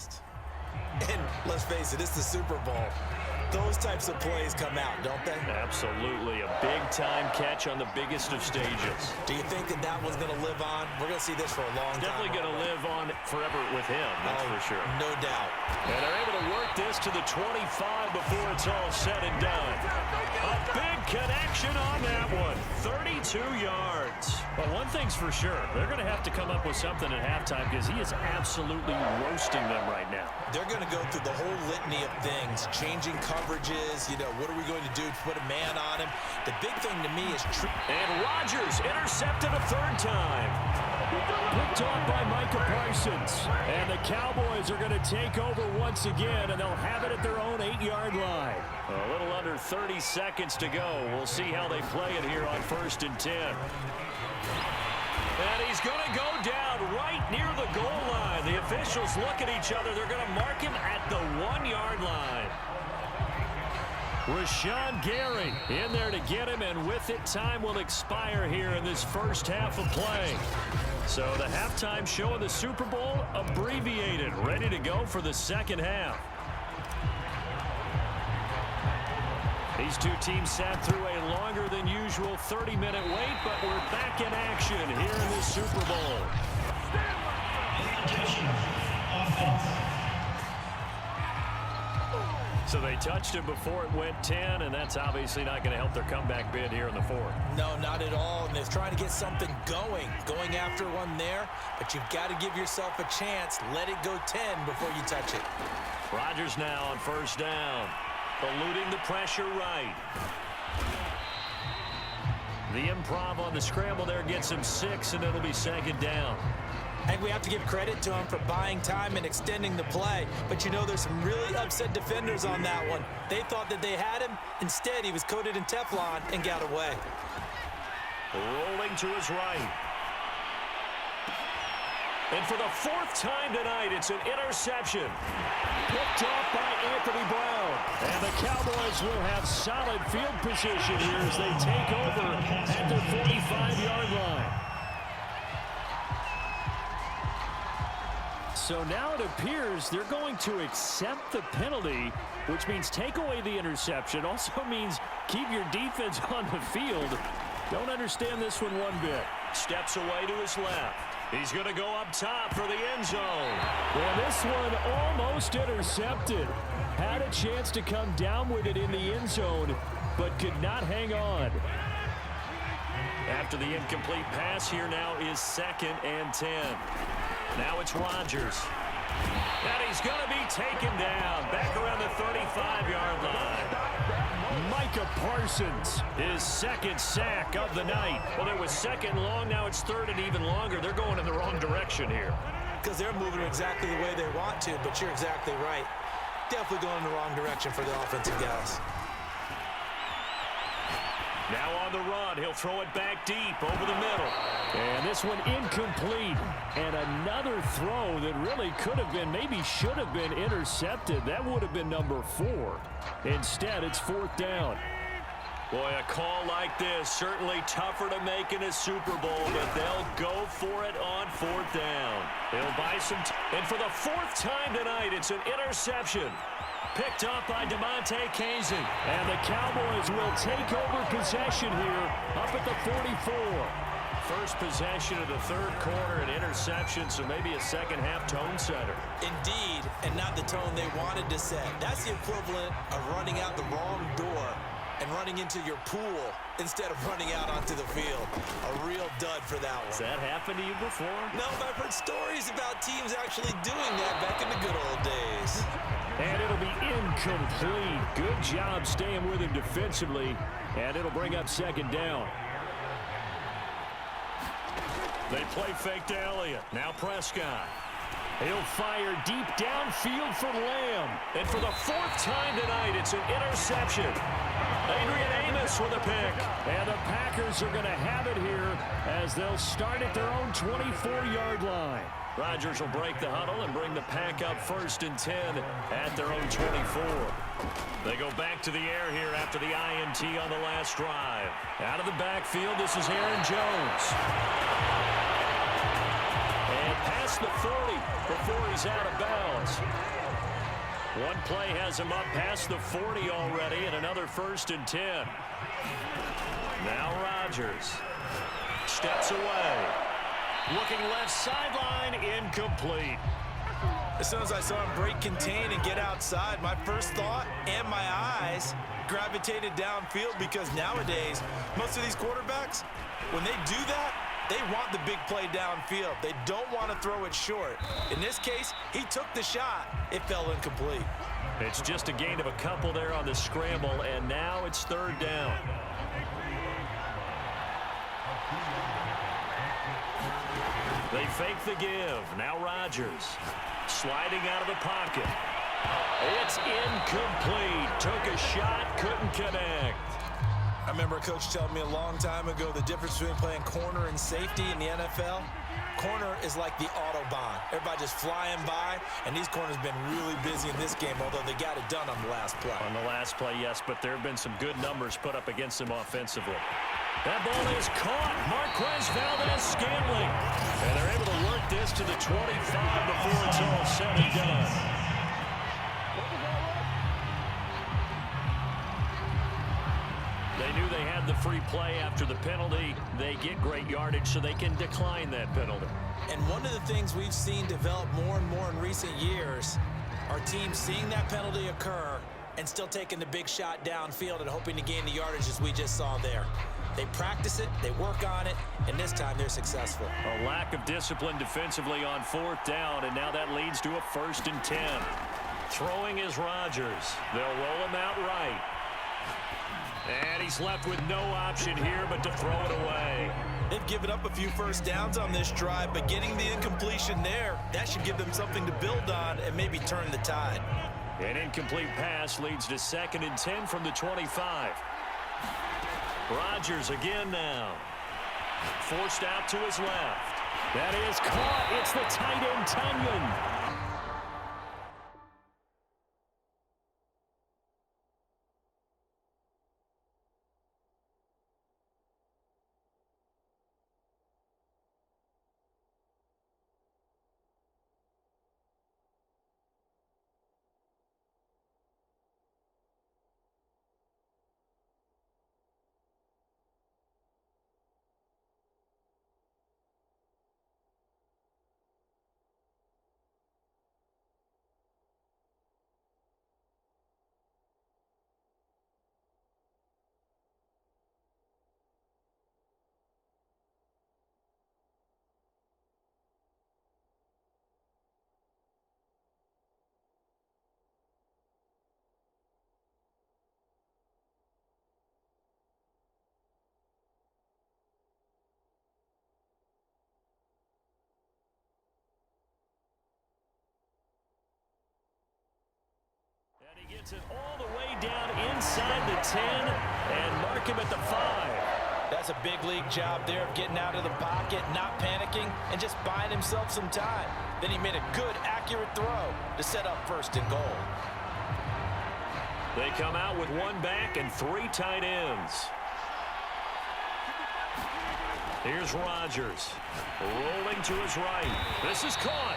fast. And let's face it, it's the Super Bowl. Those types of plays come out, don't they? Absolutely. A big-time catch on the biggest of stages. Do you think that one's going to live on? We're going to see this for a long time. Definitely going to live on forever with him, that's for sure. No doubt. And they're able to work this to the 25 before it's all said and done. A big connection on that one. 32 yards. But one thing's for sure. They're going to have to come up with something at halftime because he is absolutely roasting them right now. They're going to go through the whole litany of things, changing coverages, what are we going to do to put a man on him? The big thing to me is... And Rodgers intercepted a third time. Picked off by Micah Parsons. And the Cowboys are going to take over once again, and they'll have it at their own 8-yard line. A little under 30 seconds to go. We'll see how they play it here on 1st and 10. And he's going to go down right near the goal line. The officials look at each other. They're going to mark him at the 1-yard line. Rashawn Gary in there to get him, and with it, time will expire here in this first half of play. So the halftime show of the Super Bowl abbreviated, ready to go for the second half. These two teams sat through a longer than usual 30-minute wait, but we're back in action here in the Super Bowl. So they touched him before it went 10, and that's obviously not going to help their comeback bid here in the 4th. No, not at all, and they're trying to get something going after one there, but you've got to give yourself a chance. Let it go 10 before you touch it. Rodgers now on 1st down, eluding the pressure right. The improv on the scramble there gets him 6, and it'll be 2nd down. I think we have to give credit to him for buying time and extending the play. But there's some really upset defenders on that one. They thought that they had him. Instead, he was coated in Teflon and got away. Rolling to his right. And for the 4th time tonight, it's an interception. Picked off by Anthony Brown. And the Cowboys will have solid field position here as they take over at their 45-yard line. So now it appears they're going to accept the penalty, which means take away the interception. Also means keep your defense on the field. Don't understand this one bit. Steps away to his left. He's going to go up top for the end zone. And this one almost intercepted. Had a chance to come down with it in the end zone, but could not hang on. After the incomplete pass, here now is 2nd and 10. Now it's Rodgers. And he's going to be taken down back around the 35-yard line. Micah Parsons, his 2nd sack of the night. Well, it was 2nd long. Now it's 3rd and even longer. They're going in the wrong direction here. Because they're moving exactly the way they want to, but you're exactly right. Definitely going in the wrong direction for the offensive guys. Now on the run, he'll throw it back deep over the middle. And this one incomplete. And another throw that really could have been, maybe should have been intercepted. That would have been number 4. Instead, it's 4th down. Boy, a call like this, certainly tougher to make in a Super Bowl, but they'll go for it on 4th down. They'll buy some and for the 4th time tonight, it's an interception. Picked up by DeMonte Kazin. And the Cowboys will take over possession here up at the 44. First possession of the 3rd quarter, an interception, so maybe a second-half tone setter. Indeed, and not the tone they wanted to set. That's the equivalent of running out the wrong door and running into your pool instead of running out onto the field. A real dud for that one. Has that happened to you before? No, but I've heard stories about teams actually doing that back in the good old days. And it'll be incomplete. Good job staying with him defensively. And it'll bring up 2nd down. They play fake to Elliott. Now Prescott. He'll fire deep downfield for Lamb. And for the 4th time tonight, it's an interception. Adrian Amos with a pick. And the Packers are going to have it here as they'll start at their own 24-yard line. Rodgers will break the huddle and bring the pack up 1st and 10 at their own 24. They go back to the air here after the INT on the last drive. Out of the backfield, this is Aaron Jones. And pass past the 40 before he's out of bounds. One play has him up past the 40 already, and another 1st and 10. Now Rodgers steps away. Looking left sideline, incomplete. As soon as I saw him break contain and get outside, my first thought and my eyes gravitated downfield, because nowadays, most of these quarterbacks, when they do that, they want the big play downfield. They don't want to throw it short. In this case, he took the shot. It fell incomplete. It's just a gain of a couple there on the scramble, and now it's 3rd down. They fake the give. Now Rodgers sliding out of the pocket. It's incomplete. Took a shot, couldn't connect. I remember a coach telling me a long time ago the difference between playing corner and safety in the NFL. Corner is like the Autobahn. Everybody just flying by, and these corners have been really busy in this game, although they got it done on the last play. On the last play, yes, but there have been some good numbers put up against them offensively. That ball is caught. Marquez Valdez-Scantling. And they're able to work this to the 25 before it's all said and done. They knew they had the free play after the penalty. They get great yardage, so they can decline that penalty. And one of the things we've seen develop more and more in recent years are teams seeing that penalty occur and still taking the big shot downfield and hoping to gain the yardage, as we just saw there. They practice it, they work on it, and this time they're successful. A lack of discipline defensively on 4th down, and now that leads to a 1st and 10. Throwing is Rodgers. They'll roll him out right. And he's left with no option here but to throw it away. They've given up a few first downs on this drive, but getting the incompletion there, that should give them something to build on and maybe turn the tide. An incomplete pass leads to 2nd and 10 from the 25. Rodgers again now. Forced out to his left. That is caught. It's the tight end, Tunyon. And he gets it all the way down inside the 10 and mark him at the 5. That's a big league job there of getting out of the pocket, not panicking, and just buying himself some time. Then he made a good, accurate throw to set up 1st and goal. They come out with 1 back and 3 tight ends. Here's Rodgers, rolling to his right. This is caught.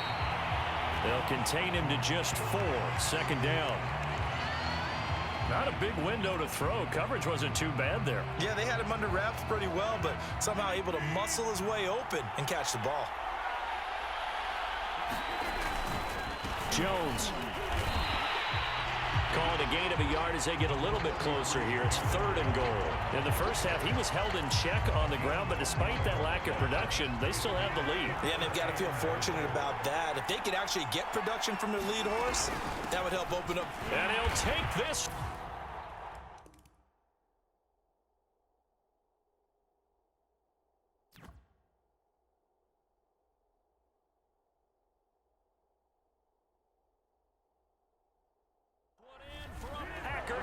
They'll contain him to just 4. 2nd down. Not a big window to throw. Coverage wasn't too bad there. Yeah, they had him under wraps pretty well, but somehow able to muscle his way open and catch the ball. Jones. Called a gain of a yard as they get a little bit closer here. It's 3rd and goal. In the first half, he was held in check on the ground, but despite that lack of production, they still have the lead. Yeah, and they've got to feel fortunate about that. If they could actually get production from their lead horse, that would help open up. And he'll take this.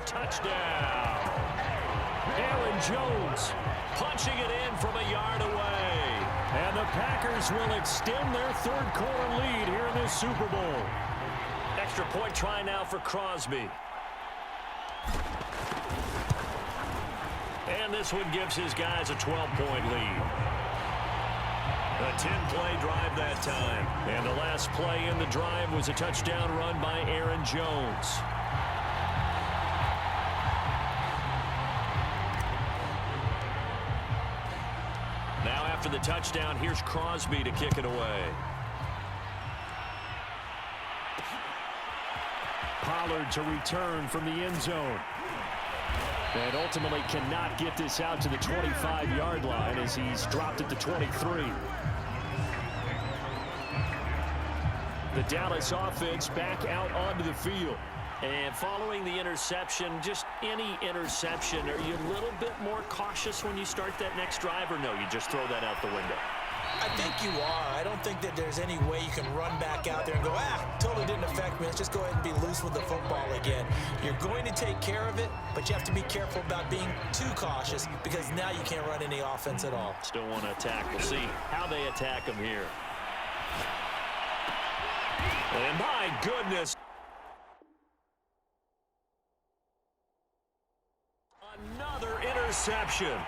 Touchdown. Aaron Jones punching it in from a yard away. And the Packers will extend their 3rd quarter lead here in this Super Bowl. Extra point try now for Crosby. And this one gives his guys a 12-point lead. A 10-play drive that time. And the last play in the drive was a touchdown run by Aaron Jones. Now after the touchdown, here's Crosby to kick it away. Pollard to return from the end zone. And ultimately cannot get this out to the 25-yard line as he's dropped at the 23. The Dallas offense back out onto the field. And following the interception, just any interception, are you a little bit more cautious when you start that next drive, or no, you just throw that out the window? I think you are. I don't think that there's any way you can run back out there and go, totally didn't affect me. Let's just go ahead and be loose with the football again. You're going to take care of it, but you have to be careful about being too cautious because now you can't run any offense at all. Still want to attack. We'll see how they attack them here. And my goodness. Another interception.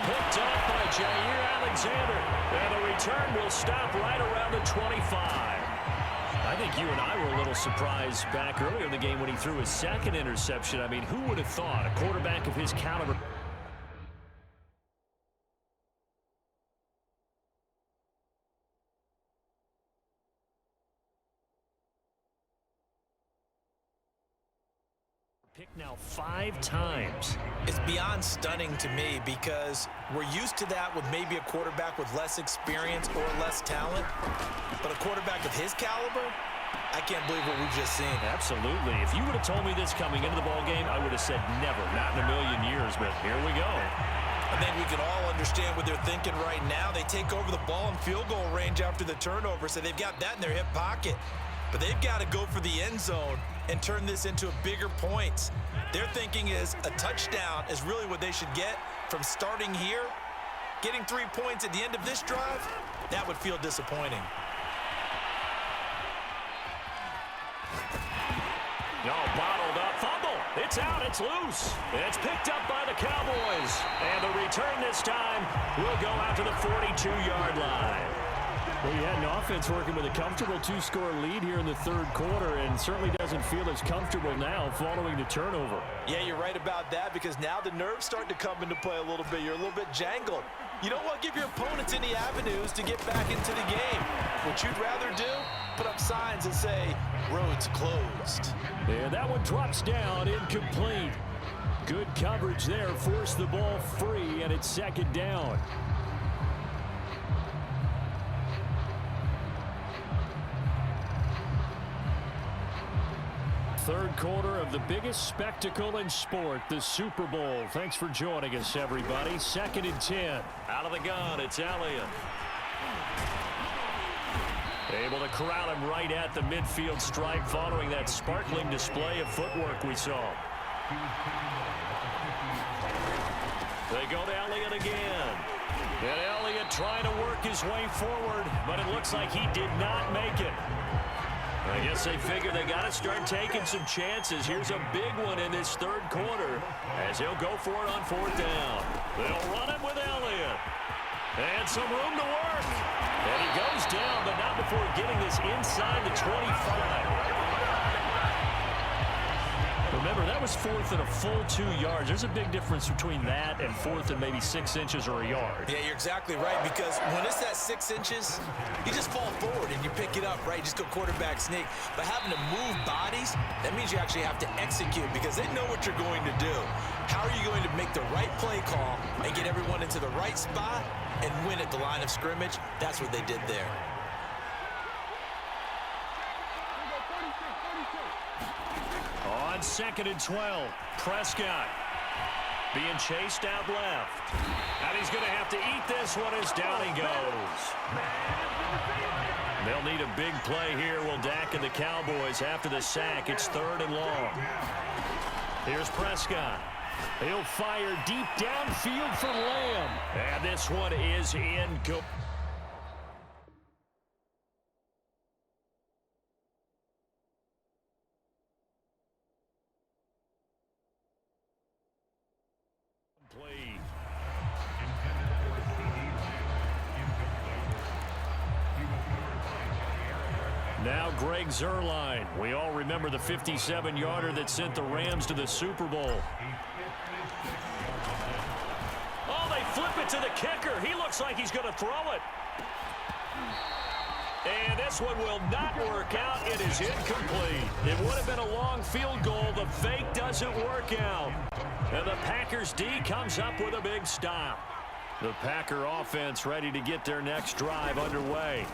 Picked up by Jair Alexander. And the return will stop right around the 25. I think you and I were a little surprised back earlier in the game when he threw his second interception. I mean, who would have thought a quarterback of his caliber? Picked now 5 times. It's beyond stunning to me because we're used to that with maybe a quarterback with less experience or less talent. But a quarterback of his caliber, I can't believe what we've just seen. Absolutely. If you would have told me this coming into the ballgame, I would have said never, not in a million years, but here we go. I think we can all understand what they're thinking right now. They take over the ball in field goal range after the turnover, so they've got that in their hip pocket. But they've got to go for the end zone and turn this into a bigger points. Their thinking is a touchdown is really what they should get from starting here. Getting 3 points at the end of this drive, that would feel disappointing. No, bottled up. Fumble. It's out. It's loose. It's picked up by the Cowboys. And the return this time will go out to the 42-yard line. Well, you had an offense working with a comfortable 2-score lead here in the third quarter and certainly doesn't feel as comfortable now following the turnover. Yeah, you're right about that because now the nerves start to come into play a little bit. You're a little bit jangled. You don't want to give your opponents any avenues to get back into the game. What you'd rather do, put up signs that say, roads closed. And that one drops down, incomplete. Good coverage there, forced the ball free, and it's second down. Third quarter of the biggest spectacle in sport, the Super Bowl. Thanks for joining us, everybody. 2nd and 10. Out of the gun, it's Elliott. Able to corral him right at the midfield stripe following that sparkling display of footwork we saw. They go to Elliott again. And Elliott trying to work his way forward, but it looks like he did not make it. I guess they figure they got to start taking some chances. Here's a big one in this third quarter as he'll go for it on 4th down. They'll run it with Elliott. And some room to work. And he goes down, but not before getting this inside the 25. Remember, that was 4th and a full 2 yards. There's a big difference between that and 4th and maybe 6 inches or a yard. Yeah, you're exactly right, because when it's that 6 inches, you just fall forward and you pick it up, right? You just go quarterback sneak. But having to move bodies, that means you actually have to execute because they know what you're going to do. How are you going to make the right play call and get everyone into the right spot and win at the line of scrimmage? That's what they did there. On 2nd and 12, Prescott being chased out left. And he's going to have to eat this one as down he goes. They'll need a big play here, will Dak and the Cowboys after the sack. It's 3rd and long. Here's Prescott. He'll fire deep downfield for Lamb. And this one is incomplete. Greg Zuerlein. We all remember the 57-yarder that sent the Rams to the Super Bowl. Oh, they flip it to the kicker. He looks like he's going to throw it. And this one will not work out. It is incomplete. It would have been a long field goal. The fake doesn't work out. And the Packers D comes up with a big stop. The Packer offense ready to get their next drive underway.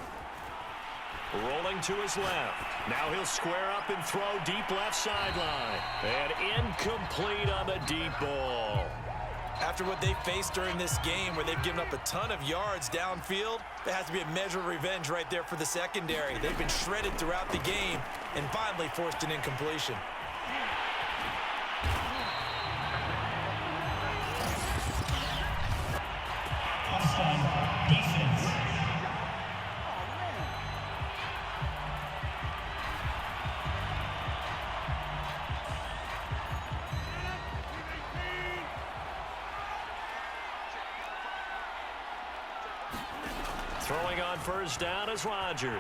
Rolling to his left. Now he'll square up and throw deep left sideline. And incomplete on the deep ball. After what they faced during this game where they've given up a ton of yards downfield, there has to be a measure of revenge right there for the secondary. They've been shredded throughout the game and finally forced an incompletion. Defense. Throwing on first down is Rodgers.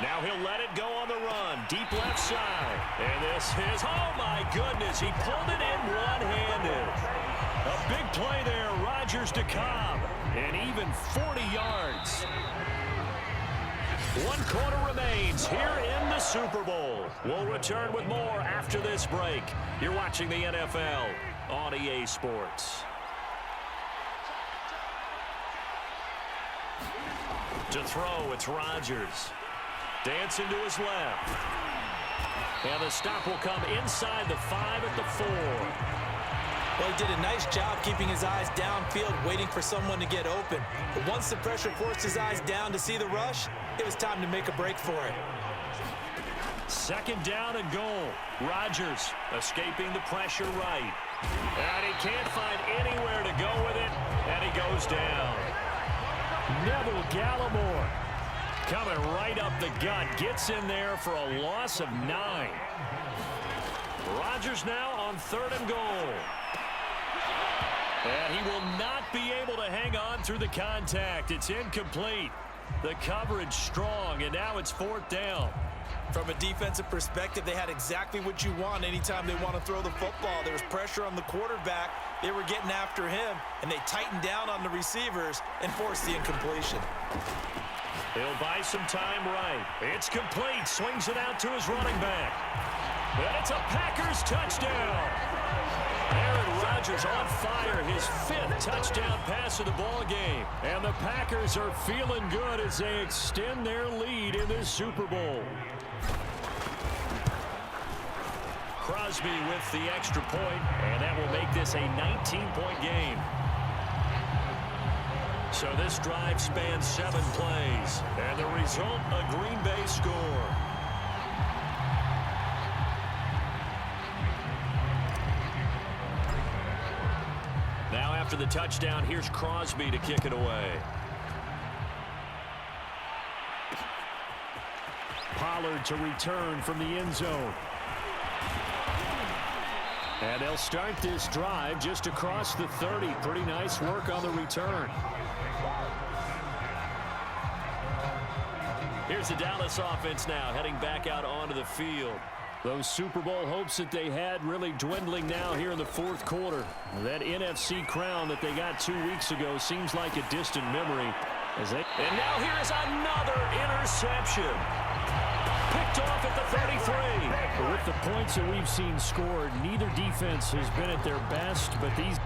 Now he'll let it go on the run. Deep left side. And this is, oh my goodness, he pulled it in one-handed. A big play there, Rodgers to Cobb. And even 40 yards. 1 quarter remains here in the Super Bowl. We'll return with more after this break. You're watching the NFL on EA Sports. To throw, it's Rodgers. Dancing to his left. And the stop will come inside the 5 at the 4. Well, he did a nice job keeping his eyes downfield, waiting for someone to get open. But once the pressure forced his eyes down to see the rush, it was time to make a break for it. 2nd down and goal. Rodgers escaping the pressure right. And he can't find anywhere to go with it, and he goes down. Neville Gallimore coming right up the gut. Gets in there for a loss of 9. Rodgers now on 3rd and goal. And he will not be able to hang on through the contact. It's incomplete. The coverage strong, and now it's 4th down. From a defensive perspective, they had exactly what you want anytime they want to throw the football. There was pressure on the quarterback. They were getting after him, and they tightened down on the receivers and forced the incompletion. He'll buy some time right. It's complete. Swings it out to his running back. And it's a Packers touchdown. Aaron Rodgers on fire, his 5th touchdown pass of the ball game. And the Packers are feeling good as they extend their lead in this Super Bowl. Crosby with the extra point, and that will make this a 19-point game. So this drive spans 7 plays, and the result, a Green Bay score. Now after the touchdown, here's Crosby to kick it away. Pollard to return from the end zone. And they'll start this drive just across the 30. Pretty nice work on the return. Here's the Dallas offense now heading back out onto the field. Those Super Bowl hopes that they had really dwindling now here in the 4th quarter. That NFC crown that they got 2 weeks ago seems like a distant memory. And now here is another interception. Picked off at the 33. But with the points that we've seen scored, neither defense has been at their best, but these...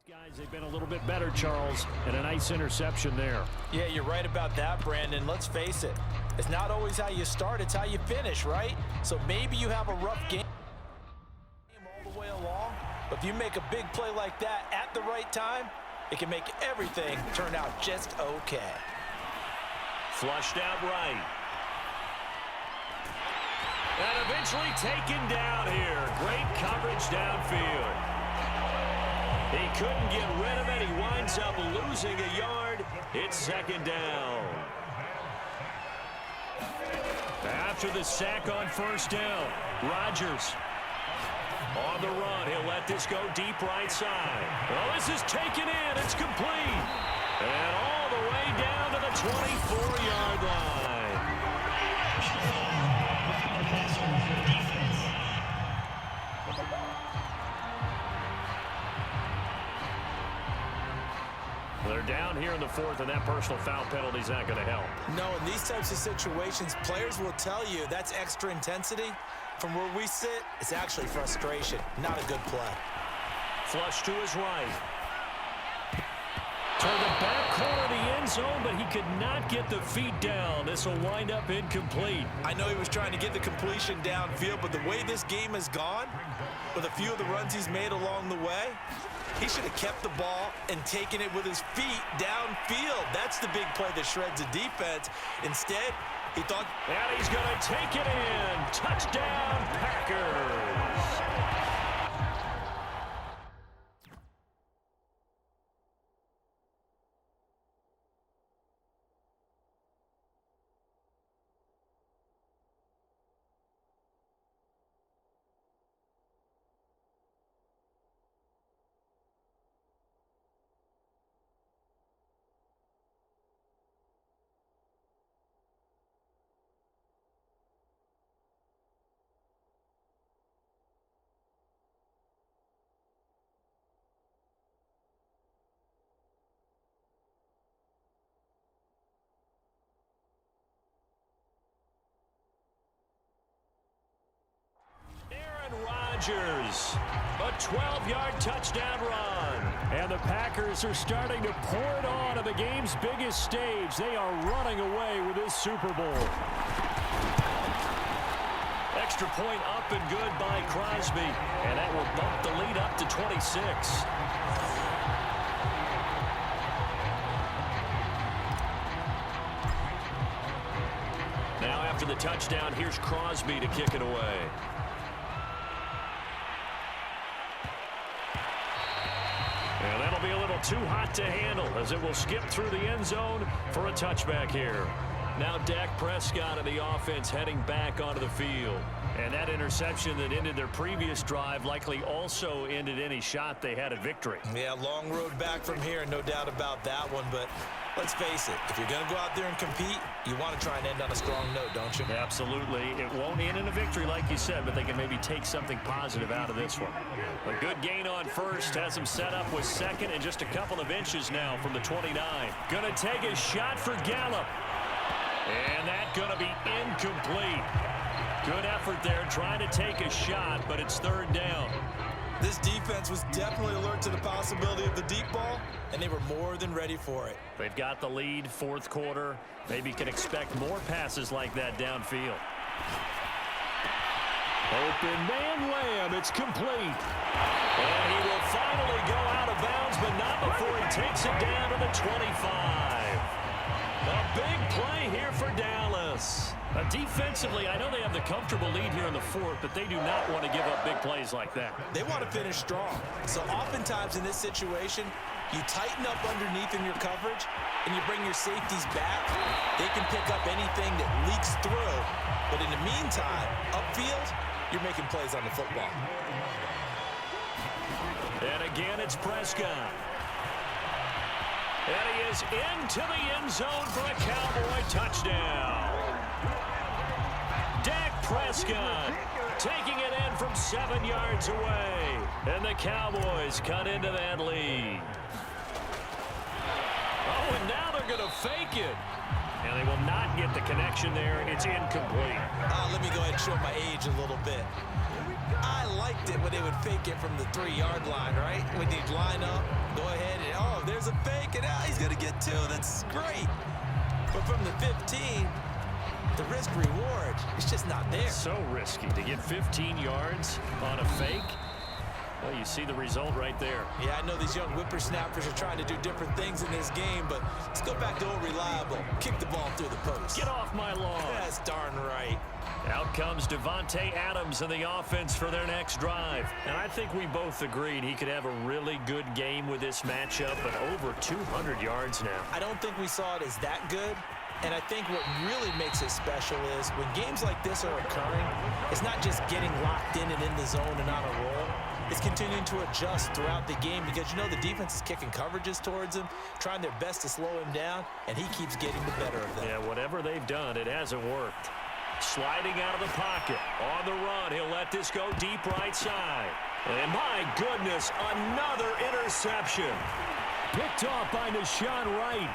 guys, they've been a little bit better, Charles, and a nice interception there. Yeah, you're right about that, Brandon. Let's face it. It's not always how you start, it's how you finish, right? So maybe you have a rough game all the way along, but if you make a big play like that at the right time, it can make everything turn out just okay. Flushed out right. And eventually taken down here. Great coverage downfield. He couldn't get rid of it. He winds up losing a yard. It's second down. After the sack on first down, Rodgers on the run. He'll let this go deep right side. Well, this is taken in. It's complete. And all the way down to the 24-yard line. They're down here in the fourth, and that personal foul penalty is not going to help. No, in these types of situations, players will tell you that's extra intensity. From where we sit, it's actually frustration. Not a good play. Flush to his right. Toward the back corner of the end zone, but he could not get the feet down. This will wind up incomplete. I know he was trying to get the completion downfield, but the way this game has gone, with a few of the runs he's made along the way, he should have kept the ball and taken it with his feet downfield. That's the big play that shreds the defense. Instead, he thought... And he's going to take it in. Touchdown, Packers. Rodgers, a 12-yard touchdown run. And the Packers are starting to pour it on at the game's biggest stage. They are running away with this Super Bowl. Extra point up and good by Crosby. And that will bump the lead up to 26. Now after the touchdown, here's Crosby to kick it away. And that'll be a little too hot to handle as it will skip through the end zone for a touchback here. Now Dak Prescott and the offense heading back onto the field. And that interception that ended their previous drive likely also ended any shot they had at victory. Yeah, long road back from here, no doubt about that one. But let's face it, if you're going to go out there and compete, you want to try and end on a strong note, don't you? Absolutely. It won't end in a victory like you said, but they can maybe take something positive out of this one. A good gain on first has them set up with second and just a couple of inches now from the 29. Going to take a shot for Gallup. And that's going to be incomplete. Good effort there trying to take a shot, but it's third down. This defense was definitely alert to the possibility of the deep ball, and they were more than ready for it. They've got the lead, fourth quarter. Maybe can expect more passes like that downfield. Open man Lamb, it's complete. And he will finally go out of bounds, but not before he takes it down to the 25. A big play here for Dallas. Defensively, I know they have the comfortable lead here in the fourth, but they do not want to give up big plays like that. They want to finish strong. So oftentimes in this situation, you tighten up underneath in your coverage, and you bring your safeties back. They can pick up anything that leaks through. But in the meantime, upfield, you're making plays on the football. And again, it's Prescott. And he is into the end zone for a Cowboy touchdown. Dak Prescott taking it in from 7 yards away. And the Cowboys cut into that lead. Oh, and now they're going to fake it. And they will not get the connection there. It's incomplete. Let me go ahead and show my age a little bit. I liked it when they would fake it from the 3-yard line, right? When they'd line up, go ahead, and oh, there's a fake, and he's going to get two. That's great. But from the 15, the risk-reward is just not there. So risky to get 15 yards on a fake. Well, you see the result right there. Yeah, I know these young whippersnappers are trying to do different things in this game, but let's go back to old reliable. Kick the ball through the post. Get off my lawn. That's darn right. Out comes Devontae Adams in the offense for their next drive. And I think we both agreed he could have a really good game with this matchup, but over 200 yards now. I don't think we saw it as that good. And I think what really makes it special is when games like this are occurring, it's not just getting locked in and in the zone and on a roll. It's continuing to adjust throughout the game because, you know, the defense is kicking coverages towards him, trying their best to slow him down, and he keeps getting the better of them. Yeah, whatever they've done, it hasn't worked. Sliding out of the pocket. On the run, he'll let this go deep right side. And my goodness, another interception. Picked off by Deshaun Wright.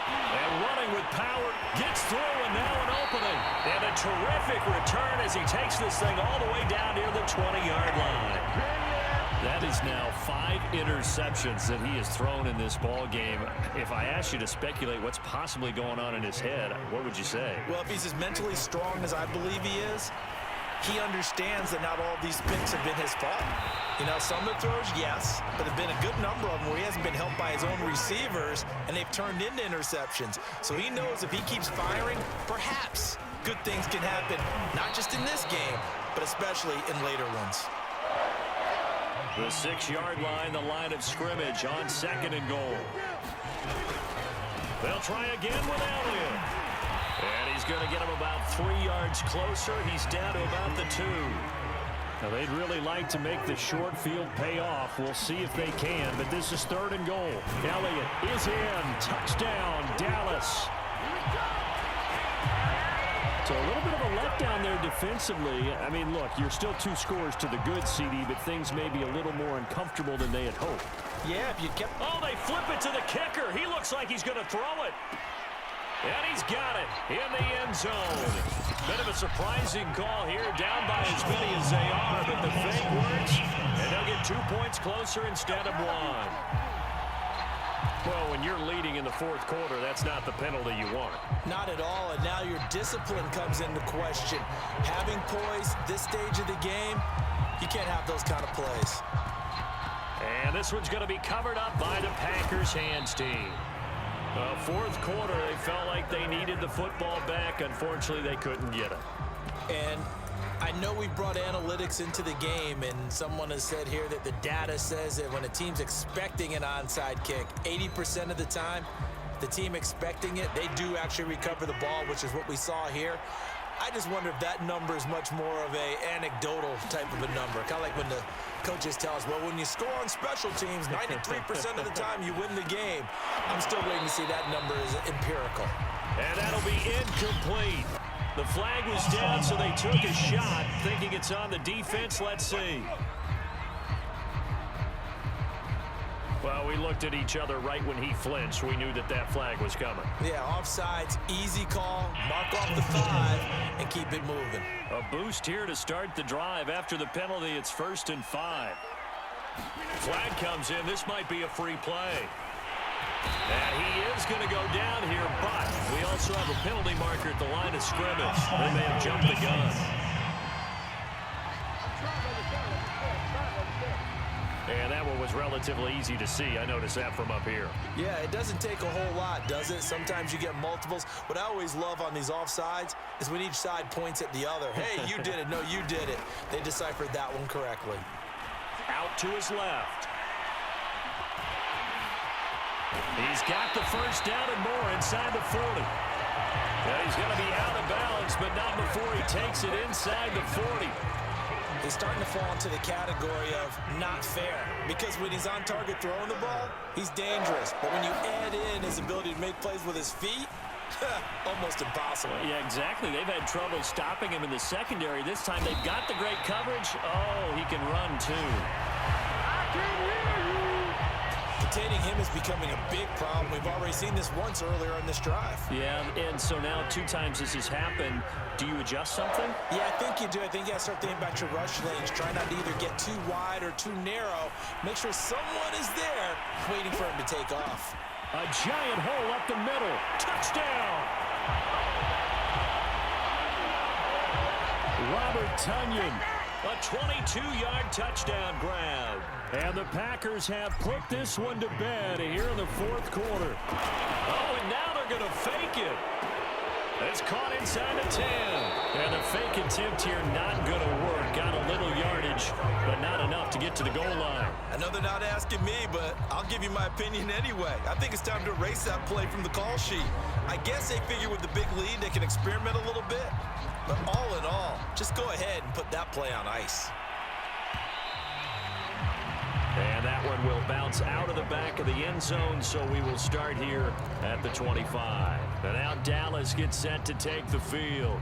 And running with power, gets through, and now an opening. And a terrific return as he takes this thing all the way down near the 20-yard line. That is now 5 interceptions that he has thrown in this ball game. If I asked you to speculate what's possibly going on in his head, what would you say? Well, if he's as mentally strong as I believe he is, he understands that not all these picks have been his fault. You know, some of the throws, yes, but there have been a good number of them where he hasn't been helped by his own receivers, and they've turned into interceptions. So he knows if he keeps firing, perhaps good things can happen, not just in this game, but especially in later ones. The 6-yard line, the line of scrimmage on 2nd and goal. They'll try again with Elliott. And he's going to get him about 3 yards closer. He's down to about the 2. Now, they'd really like to make the short field pay off. We'll see if they can, but this is 3rd and goal. Elliott is in. Touchdown, Dallas. So a little bit of a letdown there defensively. I mean, look, you're still 2 scores to the good, CD, but things may be a little more uncomfortable than they had hoped. Yeah, if you kept... Oh, they flip it to the kicker. He looks like he's going to throw it. And he's got it in the end zone. Bit of a surprising call here, down by as many as they are, but the fake works, and they'll get 2 points closer instead of 1. Well, when you're leading in the 4th quarter, that's not the penalty you want. Not at all, and now your discipline comes into question. Having poise this stage of the game, you can't have those kind of plays. And this one's going to be covered up by the Packers hands team. 4th quarter, they felt like they needed the football back. Unfortunately, they couldn't get it. And I know we brought analytics into the game, and someone has said here that the data says that when a team's expecting an onside kick, 80% of the time, the team expecting it, they do actually recover the ball, which is what we saw here. I just wonder if that number is much more of a anecdotal type of a number. Kind of like when the coaches tell us, well, when you score on special teams, 93% of the time you win the game. I'm still waiting to see that number is empirical. And that'll be incomplete. The flag was down, so they took a shot, thinking it's on the defense. Let's see. Well, we looked at each other right when he flinched. We knew that that flag was coming. Yeah, offsides, easy call, mark off the 5, and keep it moving. A boost here to start the drive. After the penalty, it's 1st and 5. Flag comes in. This might be a free play. And he is going to go down here, but we also have a penalty marker at the line of scrimmage. They may have jumped the gun. And that one was relatively easy to see. I noticed that from up here. Yeah, it doesn't take a whole lot, does it? Sometimes you get multiples. What I always love on these offsides is when each side points at the other. Hey, you did it. No, you did it. They deciphered that one correctly. Out to his left. He's got the first down and more inside the 40. Yeah, he's going to be out of bounds, but not before he takes it inside the 40. He's starting to fall into the category of not fair, because when he's on target throwing the ball, he's dangerous. But when you add in his ability to make plays with his feet, almost impossible. Yeah, exactly. They've had trouble stopping him in the secondary. This time they've got the great coverage. Oh, he can run too. I can hear you. Containing him is becoming a big problem. We've already seen this once earlier in this drive. Yeah, and so now 2 times this has happened. Do you adjust something? Yeah, I think you do. I think you got to start thinking about your rush lanes. Try not to either get too wide or too narrow. Make sure someone is there waiting for him to take off. A giant hole up the middle. Touchdown! Robert Tonyan. A 22-yard touchdown grab. And the Packers have put this one to bed here in the fourth quarter. Oh, and now they're going to fake it. It's caught inside the 10. And the fake attempt here not going to work. Got a little yardage, but not enough to get to the goal line. I know they're not asking me, but I'll give you my opinion anyway. I think it's time to erase that play from the call sheet. I guess they figure with the big lead they can experiment a little bit. But all in all, just go ahead and put that play on ice. And that one will bounce out of the back of the end zone, so we will start here at the 25. And now Dallas gets set to take the field.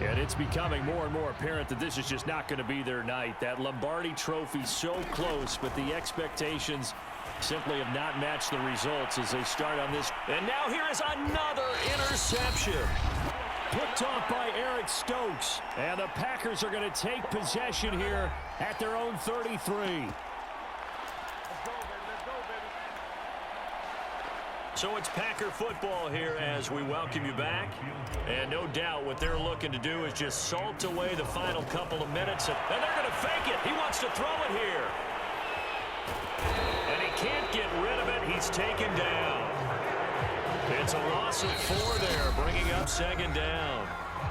And it's becoming more and more apparent that this is just not going to be their night. That Lombardi trophy so close, but the expectations simply have not matched the results as they start on this. And now here is another interception. Picked off by Eric Stokes. And the Packers are going to take possession here at their own 33. So it's Packer football here as we welcome you back. And no doubt what they're looking to do is just salt away the final couple of minutes. And they're going to fake it. He wants to throw it here. And he can't get rid of it. He's taken down. It's a loss of 4 there, bringing up second down.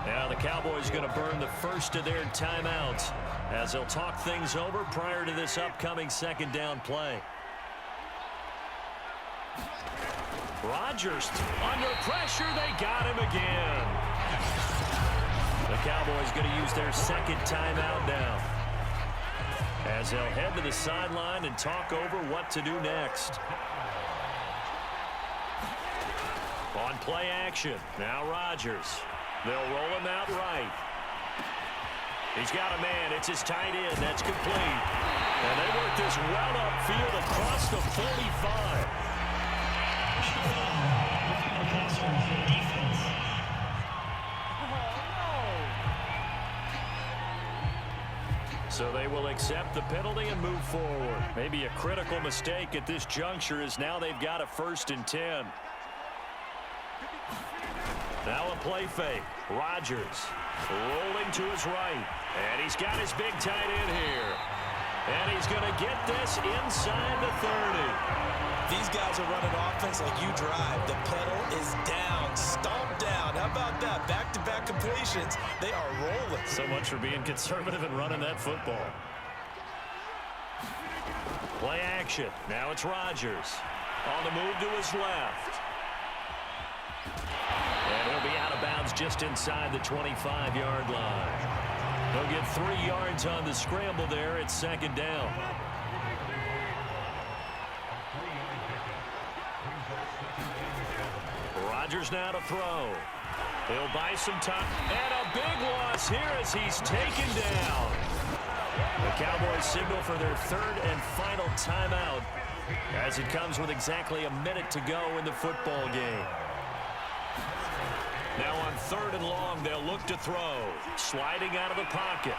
Now the Cowboys going to burn the first of their timeouts as they'll talk things over prior to this upcoming second down play. Rodgers under pressure. They got him again. The Cowboys going to use their second timeout now as they'll head to the sideline and talk over what to do next. On play action. Now Rodgers. They'll roll him out right. He's got a man. It's his tight end. That's complete. And they work this well upfield across the 45. So they will accept the penalty and move forward. Maybe a critical mistake at this juncture is now they've got a 1st and 10. Now a play fake. Rodgers rolling to his right. And he's got his big tight end here. And he's going to get this inside the 30. These guys are running offense like you drive. The pedal is down, stomped down. How about that? Back-to-back completions. They are rolling. So much for being conservative and running that football. Play action. Now it's Rodgers. On the move to his left. And he'll be out of bounds just inside the 25-yard line. He'll get 3 yards on the scramble there. It's second down. Rodgers now to throw. He'll buy some time. And a big loss here as he's taken down. The Cowboys signal for their 3rd and final timeout as it comes with exactly a minute to go in the football game. Now on 3rd and long, they'll look to throw. Sliding out of the pocket.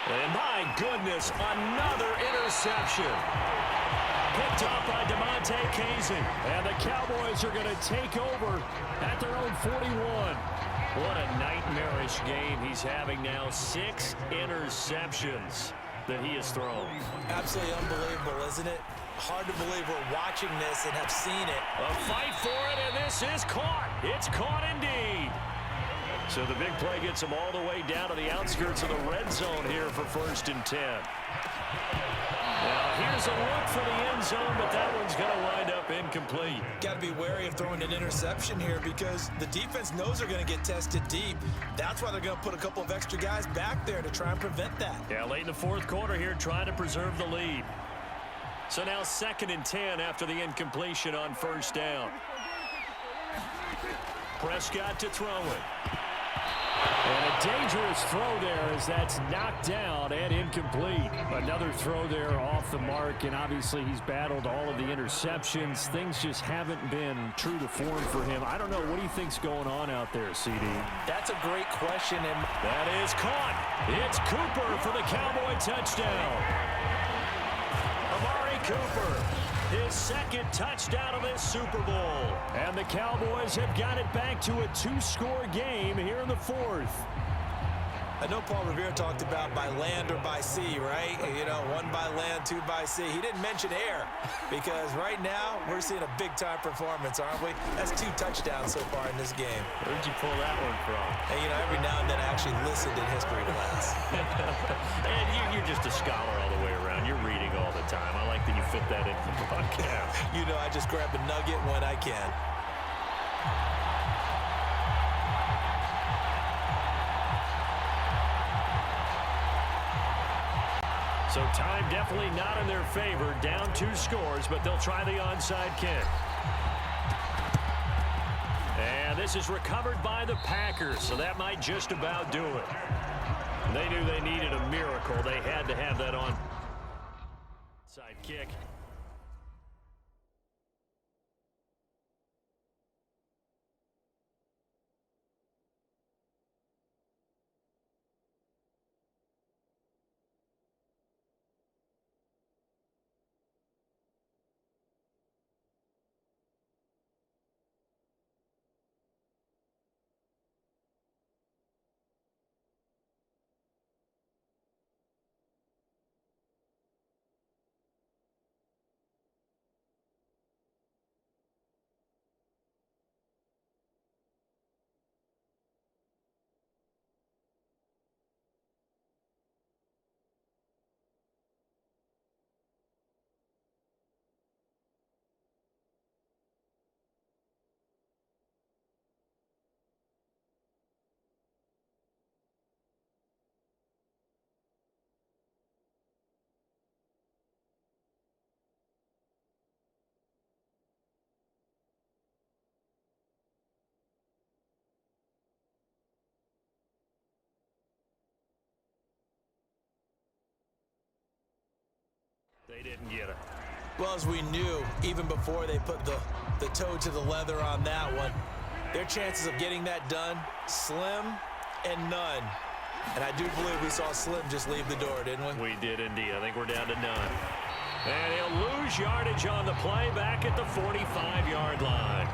And my goodness, another interception. Picked up by DeMonte Kazin. And the Cowboys are going to take over at their own 41. What a nightmarish game he's having now. 6 interceptions that he has thrown. Absolutely unbelievable, isn't it? Hard to believe we're watching this and have seen it. A fight for it, and this is caught. It's caught indeed. So the big play gets them all the way down to the outskirts of the red zone here for 1st and 10. Now here's a look for the end zone, but that one's going to wind up incomplete. Got to be wary of throwing an interception here because the defense knows they're going to get tested deep. That's why they're going to put a couple of extra guys back there to try and prevent that. Yeah, late in the fourth quarter here, trying to preserve the lead. So now 2nd and 10 after the incompletion on 1st down. Prescott to throw it. And a dangerous throw there as that's knocked down and incomplete. Another throw there off the mark, and obviously he's battled all of the interceptions. Things just haven't been true to form for him. I don't know. What do you think's going on out there, CD? That's a great question. And that is caught. It's Cooper for the Cowboy touchdown. Amari Cooper, his 2nd touchdown of this Super Bowl. And the Cowboys have got it back to a 2-score game here in the 4th. I know Paul Revere talked about by land or by sea, right? You know, one by land, two by sea. He didn't mention air because right now we're seeing a big-time performance, aren't we? That's 2 touchdowns so far in this game. Where'd you pull that one from? And, you know, every now and then I actually listened in history class. And you're just a scholar all the way around. You're reading all the time. I like that you fit that into the podcast. You know, I just grab a nugget when I can. So time definitely not in their favor. Down 2 scores, but they'll try the onside kick. And this is recovered by the Packers, so that might just about do it. They knew they needed a miracle. They had to have that onside kick. They didn't get it. Well, as we knew, even before they put the toe to the leather on that one, their chances of getting that done, slim and none. And I do believe we saw Slim just leave the door, didn't we? We did indeed. I think we're down to none. And he'll lose yardage on the play back at the 45-yard line.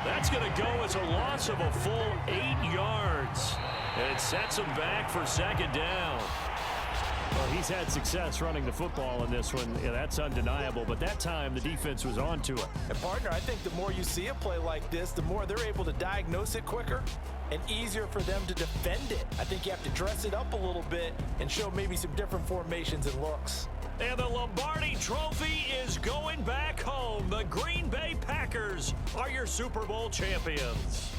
That's going to go as a loss of a full 8 yards. And it sets him back for 2nd down. Well, he's had success running the football in this one. Yeah, that's undeniable. But that time, the defense was onto it. And, partner, I think the more you see a play like this, the more they're able to diagnose it quicker and easier for them to defend it. I think you have to dress it up a little bit and show maybe some different formations and looks. And the Lombardi Trophy is going back home. The Green Bay Packers are your Super Bowl champions.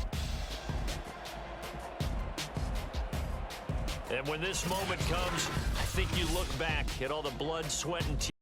And when this moment comes, I think you look back at all the blood, sweat, and tears.